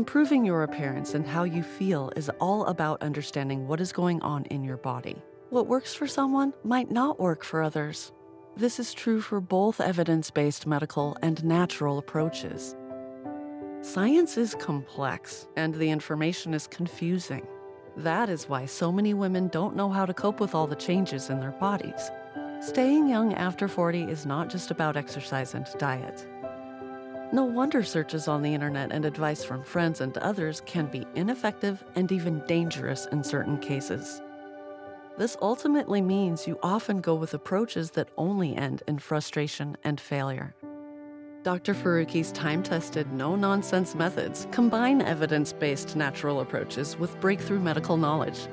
Improving your appearance and how you feel is all about understanding what is going on in your body. What works for someone might not work for others. This is true for both evidence-based medical and natural approaches. Science is complex, and the information is confusing. That is why so many women don't know how to cope with all the changes in their bodies. Staying young after 40 is not just about exercise and diet. No wonder searches on the internet and advice from friends and others can be ineffective and even dangerous in certain cases. This ultimately means you often go with approaches that only end in frustration and failure. Dr. Faruqi's time-tested, no-nonsense methods combine evidence-based natural approaches with breakthrough medical knowledge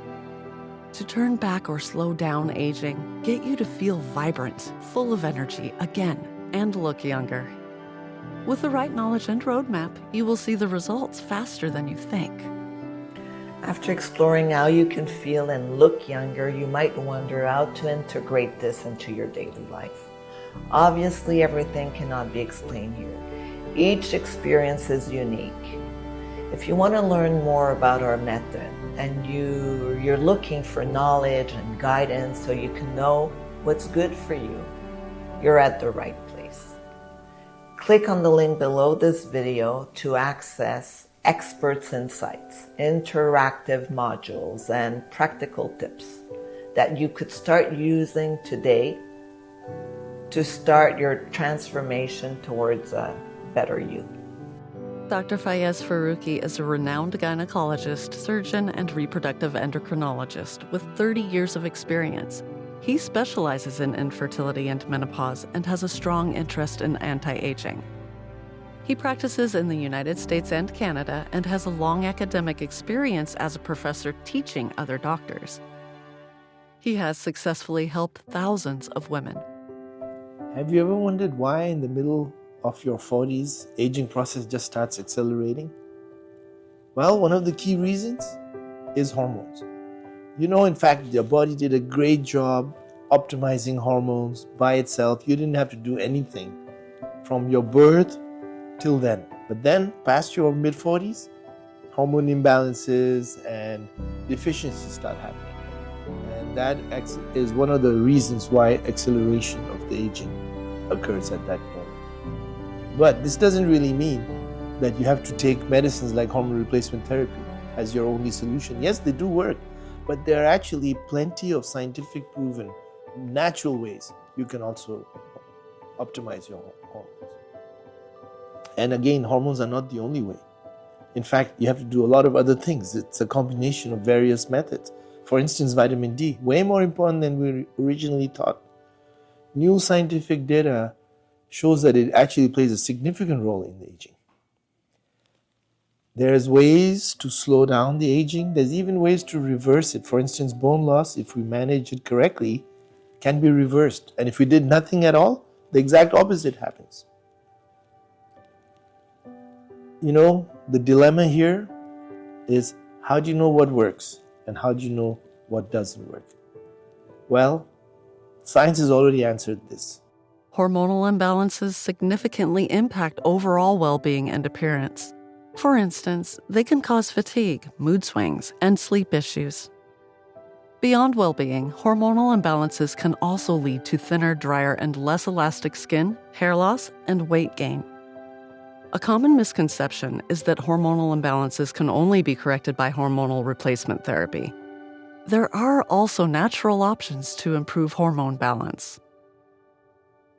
to turn back or slow down aging, get you to feel vibrant, full of energy again, and look younger. With the right knowledge and roadmap, you will see the results faster than you think. After exploring how you can feel and look younger, you might wonder how to integrate this into your daily life. Obviously, everything cannot be explained here. Each experience is unique. If you want to learn more about our method and you're looking for knowledge and guidance so you can know what's good for you, you're at the right place. Click on the link below this video to access experts' insights, interactive modules, and practical tips that you could start using today to start your transformation towards a better you. Dr. Fayez Faruqi is a renowned gynecologist, surgeon, and reproductive endocrinologist with 30 years of experience. He specializes in infertility and menopause and has a strong interest in anti-aging. He practices in the United States and Canada and has a long academic experience as a professor teaching other doctors. He has successfully helped thousands of women. Have you ever wondered why in the middle of your 40s, aging process just starts accelerating? Well, one of the key reasons is hormones. In fact, your body did a great job optimizing hormones by itself. You didn't have to do anything from your birth till then. But then, past your mid-40s, hormone imbalances and deficiencies start happening. And that is one of the reasons why acceleration of the aging occurs at that point. But this doesn't really mean that you have to take medicines like hormone replacement therapy as your only solution. Yes, they do work, but there are actually plenty of scientific proven natural ways you can also optimize your hormones. And again, hormones are not the only way. In fact, you have to do a lot of other things. It's a combination of various methods. For instance, vitamin D, way more important than we originally thought. New scientific data shows that it actually plays a significant role in the aging. There's ways to slow down the aging. There's even ways to reverse it. For instance, bone loss, if we manage it correctly, can be reversed. And if we did nothing at all, the exact opposite happens. The dilemma here is, how do you know what works and how do you know what doesn't work? Well, science has already answered this. Hormonal imbalances significantly impact overall well-being and appearance. For instance, they can cause fatigue, mood swings, and sleep issues. Beyond well-being, hormonal imbalances can also lead to thinner, drier, and less elastic skin, hair loss, and weight gain. A common misconception is that hormonal imbalances can only be corrected by hormonal replacement therapy. There are also natural options to improve hormone balance.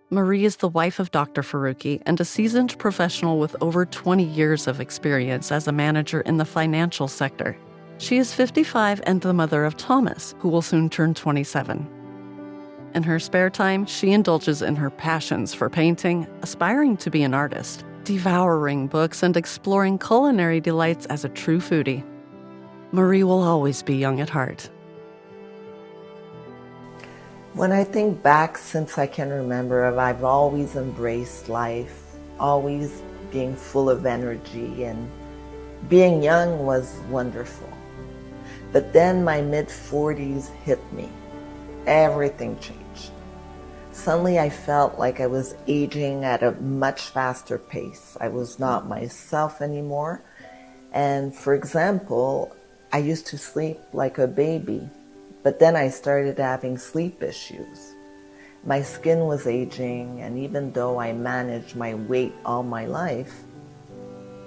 Marie is the wife of Dr. Faruqi and a seasoned professional with over 20 years of experience as a manager in the financial sector. She is 55 and the mother of Thomas, who will soon turn 27. In her spare time, she indulges in her passions for painting, aspiring to be an artist, devouring books, and exploring culinary delights as a true foodie. Marie will always be young at heart. When I think back since I can remember, I've always embraced life, always being full of energy, and being young was wonderful. But then my mid-40s hit me. Everything changed. Suddenly I felt like I was aging at a much faster pace. I was not myself anymore, And for example, I used to sleep like a baby, but then I started having sleep issues. My skin was aging, and even though I managed my weight all my life,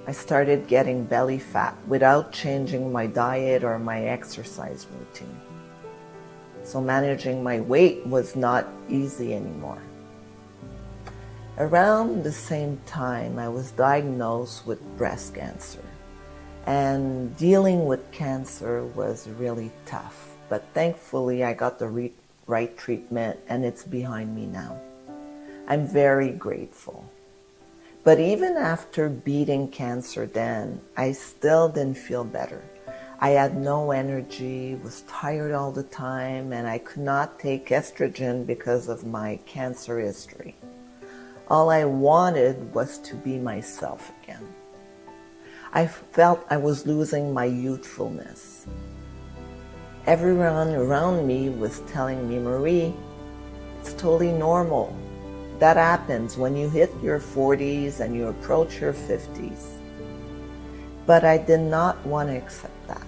I started getting belly fat without changing my diet or my exercise routine. So managing my weight was not easy anymore. Around the same time, I was diagnosed with breast cancer. And dealing with cancer was really tough. But thankfully, I got the right treatment, and it's behind me now. I'm very grateful. But even after beating cancer then, I still didn't feel better. I had no energy, was tired all the time, and I could not take estrogen because of my cancer history. All I wanted was to be myself again. I felt I was losing my youthfulness. Everyone around me was telling me, Marie, it's totally normal. That happens when you hit your 40s and you approach your 50s. But I did not want to accept that.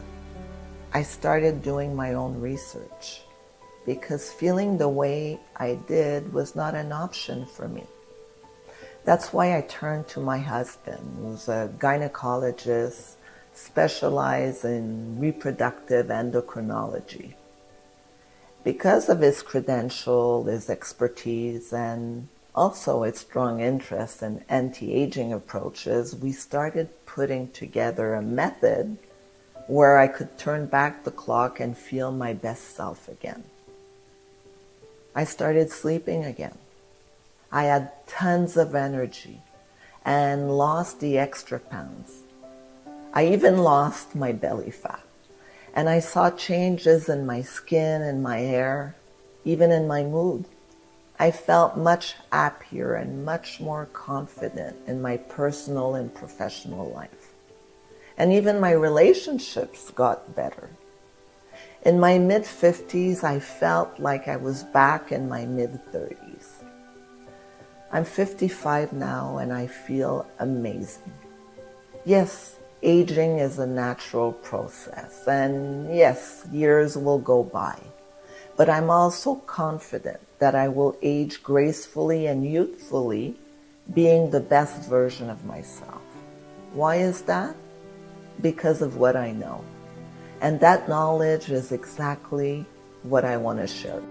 I started doing my own research because feeling the way I did was not an option for me. That's why I turned to my husband, who's a gynecologist specialized in reproductive endocrinology. Because of his credential, his expertise, and also its strong interest in anti-aging approaches, we started putting together a method where I could turn back the clock and feel my best self again. I started sleeping again. I had tons of energy and lost the extra pounds. I even lost my belly fat. And I saw changes in my skin and my hair, even in my mood. I felt much happier and much more confident in my personal and professional life. And even my relationships got better. In my mid-50s, I felt like I was back in my mid-30s. I'm 55 now and I feel amazing. Yes, aging is a natural process, and yes, years will go by. But I'm also confident that I will age gracefully and youthfully, being the best version of myself. Why is that? Because of what I know. And that knowledge is exactly what I want to share.